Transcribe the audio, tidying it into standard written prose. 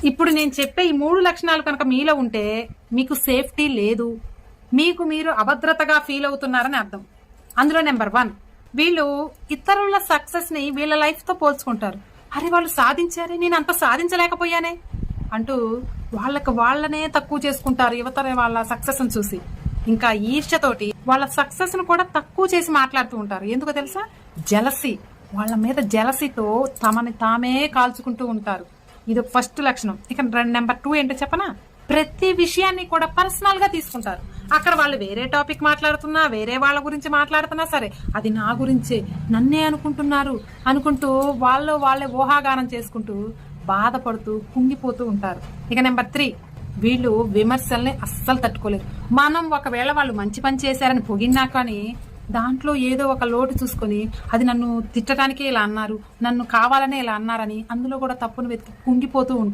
ఇప్పుడు నేను చెప్పే ఈ 3 లక్షణాలు కనుక మీలో ఉంటే మీకు సేఫ్టీ లేదు, మీకు మీరు అభద్రతగా ఫీల్ అవుతున్నారని అర్థం. అందులో నెంబర్ 1, వీళ్ళు ఇతరుల సక్సెస్ ని వీళ్ళ లైఫ్ తో పోల్చుకుంటారు. అరే వాళ్ళు సాధించారే, నేను అంత సాధించలేకపోయానే అంటూ వాళ్ళనే తక్కువ చేసుకుంటారు యువతర వాళ్ళ సక్సెస్ ని చూసి. ఇంకా ఈర్ష్యతోటి వాళ్ళ సక్సెస్ ను కూడా తక్కువ చేసి మాట్లాడుతూ ఉంటారు. ఎందుకో తెలుసా? జలసీ. వాళ్ళ మీద జలసీతో తమని తామే కాల్చుకుంటూ ఉంటారు. ఇది ఫస్ట్ లక్షణం. ఇక నెంబర్ 2 ఏంటో చెప్పనా? ప్రతి విషయాన్ని కూడా పర్సనల్ గా తీసుకుంటారు. అక్కడ వాళ్ళు వేరే టాపిక్ మాట్లాడుతున్నా, వేరే వాళ్ళ గురించి మాట్లాడుతున్నా సరే, అది నా గురించే, నన్నే అనుకుంటున్నారు అనుకుంటూ వాళ్ళే ఊహాగానం చేసుకుంటూ బాధపడుతూ కుంగిపోతూ ఉంటారు. ఇక నెంబర్ 3, వీళ్ళు విమర్శల్ని అస్సలు తట్టుకోలేరు. మనం ఒకవేళ వాళ్ళు మంచి పని చేశారని పొగిడినా కానీ దాంట్లో ఏదో ఒక లోటు చూసుకొని అది నన్ను తిట్టడానికే ఇలా అన్నారు, నన్ను కావాలనే ఇలా అన్నారని అందులో కూడా తప్పును వెతికి కుంగిపోతూ ఉంటారు.